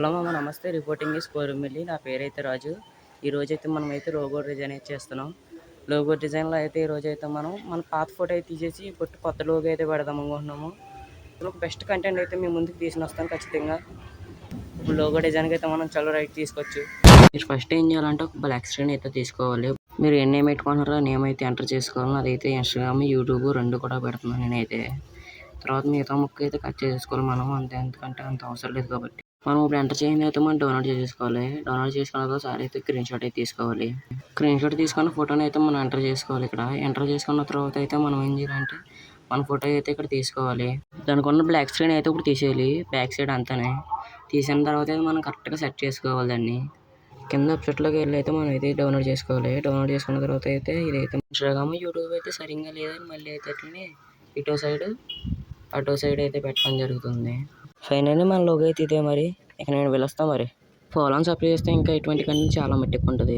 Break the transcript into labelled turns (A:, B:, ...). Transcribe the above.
A: Hello మామ, నమస్తే. Reporting is Korumilli. నా పేరైతే రాజు. ఈరోజైతే మనమైతే లోగో డిజైన్ అయితే చేస్తున్నాం. లోగో డిజైన్లో అయితే ఈరోజైతే మనం మన పాత ఫోటో అయితే తీసేసి ఇప్పుడు కొత్త లోగో అయితే పెడదాం అనుకుంటున్నాము. ఒక బెస్ట్ కంటెంట్ అయితే మేము ముందుకు తీసుకుని వస్తాను ఖచ్చితంగా. ఇప్పుడు లోగో డిజైన్కి అయితే మనం చాలా రైట్ తీసుకోవచ్చు. మీరు ఫస్ట్ ఏం చేయాలంటే ఒక బ్లాక్ స్క్రీన్ అయితే తీసుకోవాలి. మీరు ఏ నేమ్ పెట్టుకుంటున్నారో ఆ నేమ్ అయితే ఎంటర్ చేసుకోవాలి. అదైతే ఇన్స్టాగ్రామ్, యూట్యూబ్ 2 కూడా పెడుతున్నాను నేనైతే. తర్వాత మిగతా ముక్క అయితే కట్ చేసుకోవాలి మనం. ఎందుకంటే అంత అవసరం లేదు కాబట్టి. మనం ఇప్పుడు ఎంటర్ చేయండి అయితే మనం డౌన్లోడ్ చేసుకోవాలి. డౌన్లోడ్ చేసుకున్న తర్వాత సార్ అయితే స్క్రీన్ షాట్ అయితే తీసుకోవాలి. స్క్రీన్ షాట్ తీసుకున్న ఫోటోని అయితే మనం ఎంటర్ చేసుకోవాలి. ఇక్కడ ఎంటర్ చేసుకున్న తర్వాత అయితే మనం ఏం చేయాలంటే మన ఫోటో అయితే ఇక్కడ తీసుకోవాలి. దానికి ఉన్న బ్లాక్ స్క్రీన్ అయితే ఇప్పుడు తీసేయాలి. బ్యాక్ సైడ్ అంతానే తీసిన తర్వాత అయితే మనం కరెక్ట్గా సెట్ చేసుకోవాలి దాన్ని. కింద వెబ్సైట్లోకి వెళ్ళి అయితే మనం అయితే డౌన్లోడ్ చేసుకోవాలి. డౌన్లోడ్ చేసుకున్న తర్వాత అయితే ఇదైతే ఇన్స్టాగ్రామ్, యూట్యూబ్ అయితే సరిగ్గా లేదని మళ్ళీ అయితే అట్లనే అటో సైడ్ అయితే పెట్టడం జరుగుతుంది. ఫైనల్లీ మన లోగో అయితే ఇదే మరి. ఇక నేను వెళ్ళొస్తా మరి. ఫాలో అని సబ్స్క్రైబ్ చేస్తే ఇంకా ఇటువంటి కంటెంట్ చాలా మట్టుకు ఉంటుంది.